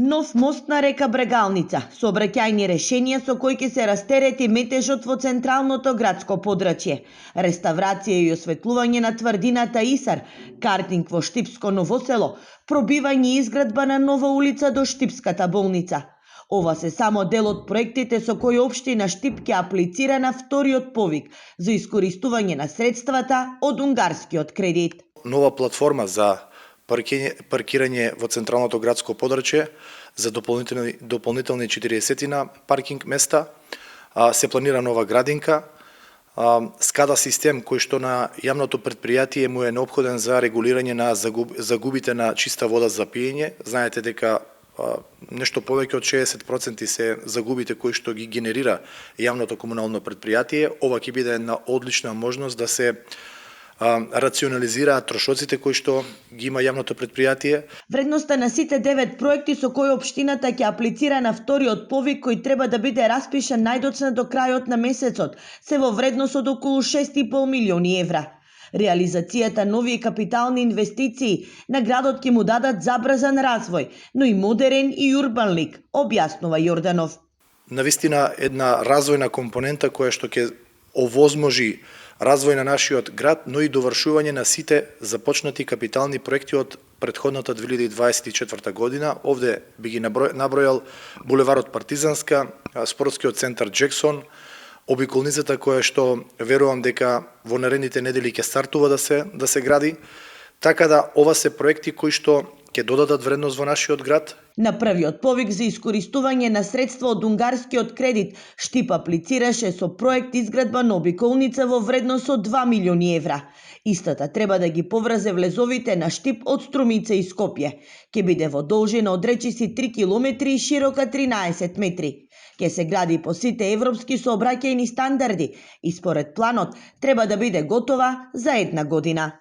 Нов мост на река Брегалница, сообраќајни решенија со кои ќе се растерети метежот во централното градско подрачје, реставрација и осветлување на тврдината Исар, картинг во Штипско Ново село, пробивање и изградба на нова улица до Штипската болница. Ова се само дел од проектите со кои општина Штип ќе аплицира на вториот повик за искористување на средствата од унгарскиот кредит. Нова платформа за паркирање во централното градско подрачје за дополнителни 40 паркинг места. Се планира нова градинка, скада систем кој што на јавното предпријатие му е неопходен за регулирање на загубите на чиста вода за пиење. Знаете дека нешто повеќе од 60% се загубите кои што ги генерира јавното комунално предпријатие. Ова ќе биде една одлична можност да се рационализираат трошоците кои што ги има јавното предпријатие. Вредноста на сите 9 проекти со кои општината ќе аплицира на вториот повик кој треба да биде распишан најдоцна до крајот на месецот, се во вредност од околу 6,5 милиони евра. Реализацијата нови капитални инвестиции на градот ќе му дадат забрзан развој, но и модерен и урбан лик, објаснува Јорданов. Навистина една развојна компонента која што ќе овозможи развој на нашиот град, но и довршување на сите започнати капитални проекти од претходната 2024 година. Овде би ги набројал булеварот Партизанска, спортскиот центар Джексон, обиколницата која што верувам дека во наредните недели ќе стартува да се гради. Така да ова се проекти кои што ќе додадат вредност во нашиот град. На првиот повик за искористување на средства од унгарскиот кредит, Штип аплицираше со проект изградба на обиколница во вредност од 2 милиони евра. Истата треба да ги поврзе влезовите на Штип од Струмица и Скопје. Ќе биде во должина од речиси 3 километри и широка 13 метри. Ќе се гради по сите европски сообраќајни стандарди и според планот треба да биде готова за една година.